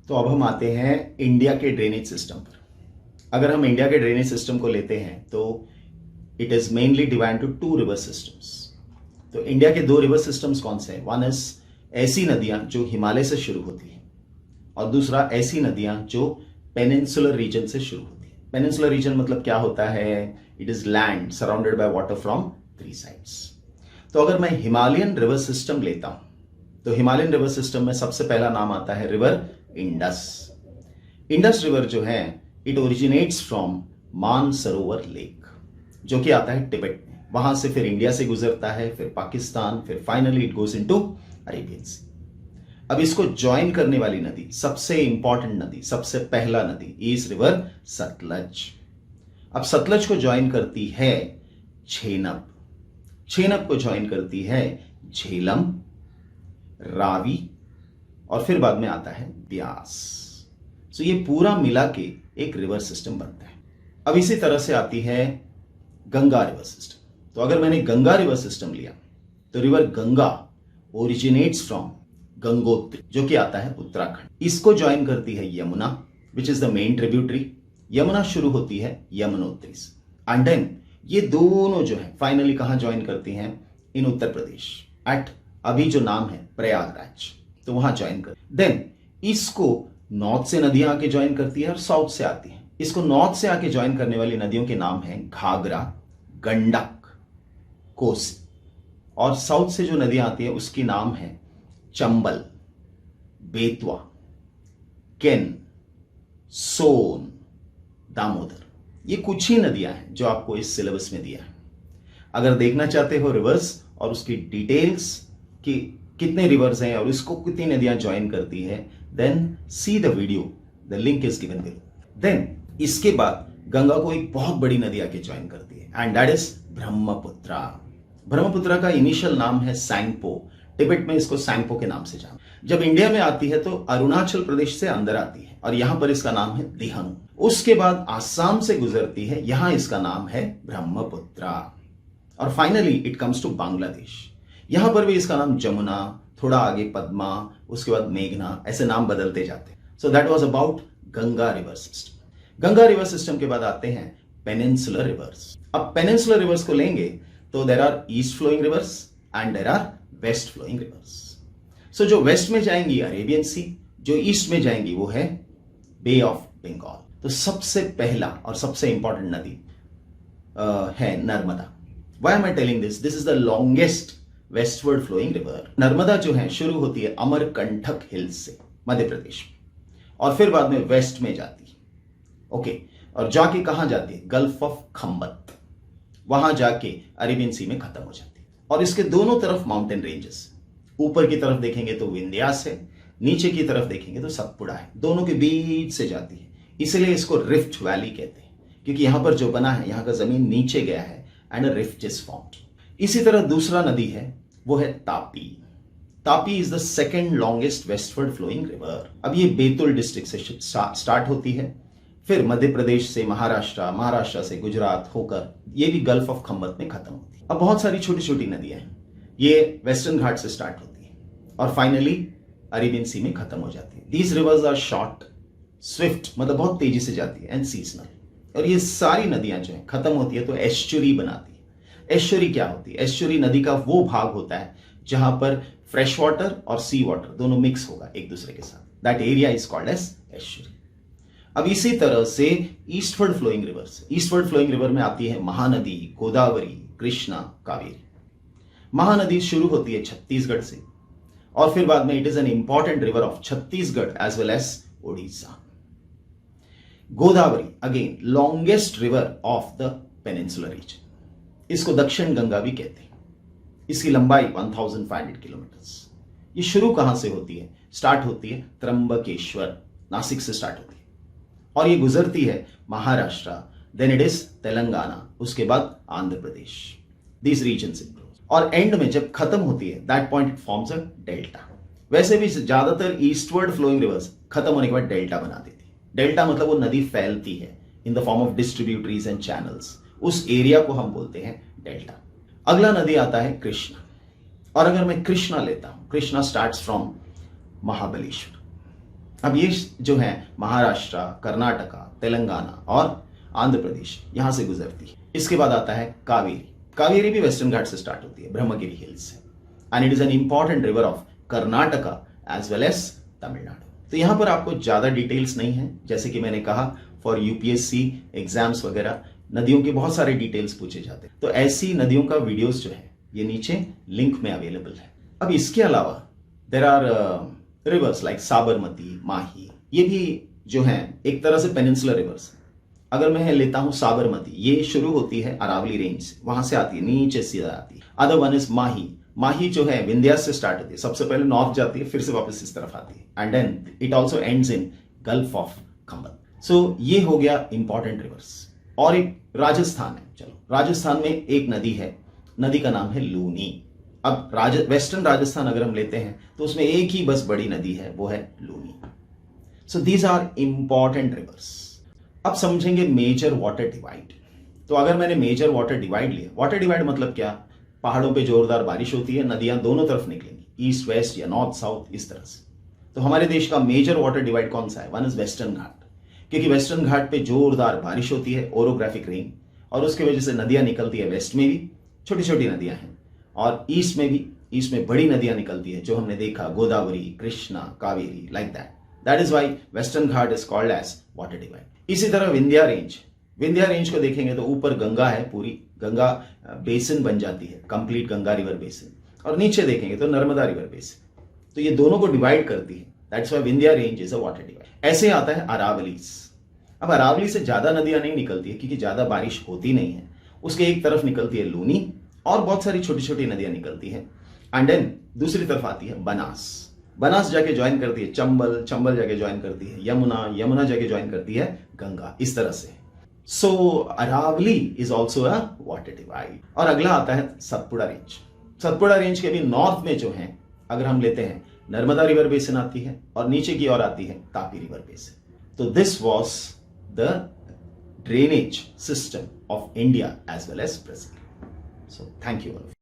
तो अब हम आते हैं इंडिया के ड्रेनेज सिस्टम पर। अगर हम इंडिया के ड्रेनेज सिस्टम को लेते हैं तो it is mainly divide to two river systems. तो इंडिया के दो रिवर सिस्टम्स कौन से हैं? वन इज ऐसी नदियां जो हिमालय से शुरू होती हैं और दूसरा ऐसी नदियां जो पेनिनसुलर रीजन से शुरू होती है। पेनिनसुलर रीजन मतलब क्या होता है? It is land surrounded by water from three sides. तो अगर मैं हिमालयन रिवर सिस्टम लेता हूं तो हिमालयन रिवर सिस्टम में सबसे पहला नाम आता है रिवर इंडस। इंडस रिवर जो है it originates from Mansarovar lake जो कि आता है तिब्बत में, वहां से फिर इंडिया से गुजरता है, फिर पाकिस्तान, फिर finally it goes into Arabian sea. अब इसको ज्वाइन करने वाली नदी, सबसे इंपॉर्टेंट नदी, सबसे पहला नदी इज रिवर सतलज। अब सतलज को ज्वाइन करती है झेलम, झेलम को ज्वाइन करती है झेलम, रावी और फिर बाद में आता है ब्यास। सो ये पूरा मिला के एक रिवर सिस्टम बनता है। अब इसी तरह से आती है गंगा रिवर सिस्टम। तो अगर मैंने गंगा रिवर सिस्टम लिया तो river Ganga originates from Gangotri जो कि आता है उत्तराखंड। इसको ज्वाइन करती है Yamuna which is the main tributary. Yamuna शुरू होती है यमुनोत्री से एंड देन ये दोनों जो है फाइनली कहां ज्वाइन करती हैं? इन उत्तर प्रदेश एट अभी जो नाम है प्रयागराज, तो वहां ज्वाइन कर। देन इसको नॉर्थ से नदियां आके ज्वाइन करती है और साउथ से आती है। इसको नॉर्थ से आके ज्वाइन करने वाली नदियों के नाम हैं घाघरा, गंडक, कोसी। और साउथ से जो नदियां आती है उसकी नाम है चंबल, बेतवा, केन, सोन, दामोदर। ये कुछ ही नदियां हैं जो आपको इस सिलेबस में दिया है। अगर देखना चाहते हो रिवर्स और उसकी डिटेल्स कि कितने रिवर्स हैं और इसको कितनी नदियां ज्वाइन करती है, then see the video, the link is given below. देन इसके बाद गंगा को एक बहुत बड़ी नदी आके ज्वाइन करती है and that is Brahmaputra. Brahmaputra का इनिशियल नाम है सैंगपो, तिब्बत में इसको सैंगपो के नाम से जाना। जब इंडिया में आती है तो अरुणाचल प्रदेश से अंदर आती है और यहां पर इसका नाम है दिहनु। उसके बाद आसाम से गुजरती है, यहां इसका नाम है ब्रह्मपुत्रा और finally it comes to Bangladesh. यहां पर भी इसका नाम जमुना, थोड़ा आगे पद्मा, उसके बाद मेघना, ऐसे नाम बदलते जाते हैं। So that was about Ganga river system. Ganga river system के बाद आते हैं पेनिनसुलर रिवर्स। अब पेनिनसुलर रिवर्स को लेंगे तो there are east flowing rivers and there are west flowing rivers. So जो वेस्ट में जाएंगी अरेबियन सी, जो ईस्ट में जाएंगी वो है बे ऑफ बंगाल। तो सबसे पहला और सबसे इंपॉर्टेंट नदी है Narmada. Why am I telling this? This is the longest westward flowing river. Narmada जो है शुरू होती है अमरकंटक हिल्स से मध्य प्रदेश में और फिर बाद में वेस्ट में जाती है, ओके, और जाके कहां जाती है? गल्फ ऑफ खंबत, वहां जाके अरेबियन सी में खत्म हो जाती है। और इसके दोनों तरफ माउंटेन रेंजेस, ऊपर की तरफ देखेंगे तो विंध्यास है, नीचे की तरफ देखेंगे तो सतपुड़ा है, दोनों के बीच से जाती है। इसलिए इसको रिफ्ट वैली कहते हैं क्योंकि यहां पर जो बना है, यहां का जमीन नीचे गया है and a rift is formed. इसी तरह दूसरा नदी है वो है Tapi. Tapi is the second longest westward flowing river. अब ये बैतूल डिस्ट्रिक्ट से स्टार्ट होती है, फिर मध्य प्रदेश से महाराष्ट्र, महाराष्ट्र से गुजरात होकर ये भी गल्फ ऑफ खंबत में खत्म होती है। अब बहुत सारी छोटी छोटी नदियां हैं, ये वेस्टर्न घाट से स्टार्ट होती है और फाइनली अरेबियन सी में खत्म हो जाती है। These rivers are short, swift मतलब बहुत तेजी से जाती है एंड सीजनल। और ये सारी नदियां जो है खत्म होती है तो एस्चुरी बनाती है। एस्चुरी क्या होती है? एस्चुरी नदी का वो भाग होता है जहां पर फ्रेश वाटर और सी वाटर दोनों मिक्स होगा एक दूसरे के साथ। That area is called as estuary. अब इसी तरह से eastward flowing rivers, eastward flowing river में आती है महानदी, गोदावरी, कृष्णा, कावेरी। महानदी शुरू होती है छत्तीसगढ़ से और फिर बाद में it is an important river of Chhattisgarh as well as Odisha. Godavari again longest river of the peninsular region, इसको दक्षिण गंगा भी कहते हैं। इसकी लंबाई 1500 किलोमीटर। ये शुरू कहां से होती है? स्टार्ट होती है त्र्यंबकेश्वर, नासिक से स्टार्ट होती है और ये गुजरती है Maharashtra, then it is Telangana, उसके बाद आंध्र प्रदेश, दिस रीजन से और एंड में जब खत्म होती है that point it forms a delta. वैसे भी ज्यादातर ईस्टवर्ड फ्लोइंग रिवर्स खत्म होने के बाद डेल्टा बना देती है। डेल्टा मतलब वो नदी फैलती है in the form of distributaries and channels, उस एरिया को हम बोलते हैं डेल्टा। अगला नदी आता है कृष्णा और अगर मैं कृष्णा लेता हूं, कृष्णा स्टार्ट्स फ्रॉम महाबलेश्वर अब ये जो है महाराष्ट्र, कर्नाटका, तेलंगाना और आंध्र प्रदेश यहां से गुजरती है। इसके बाद आता है कावेरी। कावेरी भी वेस्टर्न घाट से स्टार्ट होती है, ब्रह्मगिरी हिल्स से, and it is an important river of Karnataka as well as Tamil Nadu. तो यहां पर आपको ज्यादा डिटेल्स नहीं है, जैसे कि मैंने कहा फॉर यूपीएससी एग्जाम्स वगैरह नदियों के बहुत सारे डिटेल्स पूछे जाते हैं, तो ऐसी नदियों का वीडियोस जो है ये नीचे लिंक में अवेलेबल है। अब इसके अलावा there are rivers like Sabarmati, Mahi, ये भी जो है एक तरह से पेनिनसुलर रिवर्स। अगर मैं लेता हूं साबरमती, ये शुरू होती है अरावली रेंज से, वहां से आती है, नीचे सीधा आती है। अदर वन इज माही। माही जो है विंध्यास से स्टार्ट होती है, सबसे पहले नॉर्थ जाती है, फिर से वापस इस तरफ आती है, and then it also ends in gulf of Khambhat. So ये हो गया इंपॉर्टेंट रिवर्स। और एक राजस्थान है, चलो राजस्थान में एक नदी है, नदी का नाम है लूनी। अब वेस्टर्न राजस्थान अगर हम लेते हैं तो उसमें एक ही बस बड़ी नदी है, वो है Luni. So these are important rivers. अब समझेंगे मेजर वाटर डिवाइड। तो अगर मैंने मेजर वाटर डिवाइड लिया, वाटर डिवाइड मतलब क्या, पहाड़ों पे जोरदार बारिश होती है, नदियां दोनों तरफ निकलेंगी, ईस्ट वेस्ट या नॉर्थ साउथ इस तरह से। तो हमारे देश का मेजर वाटर डिवाइड कौन सा है? वन इज वेस्टर्न घाट, क्योंकि वेस्टर्न घाट पे जोरदार बारिश होती है, ओरोग्राफिक रेन, और उसकी वजह से नदियां निकलती है। वेस्ट में भी छोटी छोटी नदियां हैं और ईस्ट में भी, ईस्ट में बड़ी नदियां निकलती है, जो हमने देखा Godavari, Krishna, Kaveri, like that. That is why western ghat is called as water divide. इसी तरह विंध्या रेंज, विंध्या रेंज को देखेंगे तो ऊपर गंगा है, पूरी गंगा बेसिन बन जाती है, कंप्लीट गंगा रिवर बेसिन, और नीचे देखेंगे तो नर्मदा रिवर बेसिन, तो ये दोनों को डिवाइड करती है। That's why Vindhya range is a water divide. ऐसे आता है अरावलीज। अब अरावली से ज्यादा नदियां नहीं निकलती है, क्योंकि ज्यादा बारिश होती नहीं है, उसके एक तरफ निकलती है लूनी और बहुत सारी छोटी छोटी नदियां निकलती हैं, एंड देन दूसरी तरफ आती है बनास। बनास जाके ज्वाइन करती है चंबल, चंबल जाके ज्वाइन करती है यमुना, यमुना जाके ज्वाइन करती है गंगा, इस तरह से। So Aravalli is also a water divide. और अगला आता है सतपुड़ा रेंज। सतपुड़ा रेंज के भी नॉर्थ में जो है, अगर हम लेते हैं, नर्मदा रिवर बेसिन आती है और नीचे की ओर आती है तापी रिवर बेसिन। तो this was the drainage system of India as well as Brazil. So thank you all of you.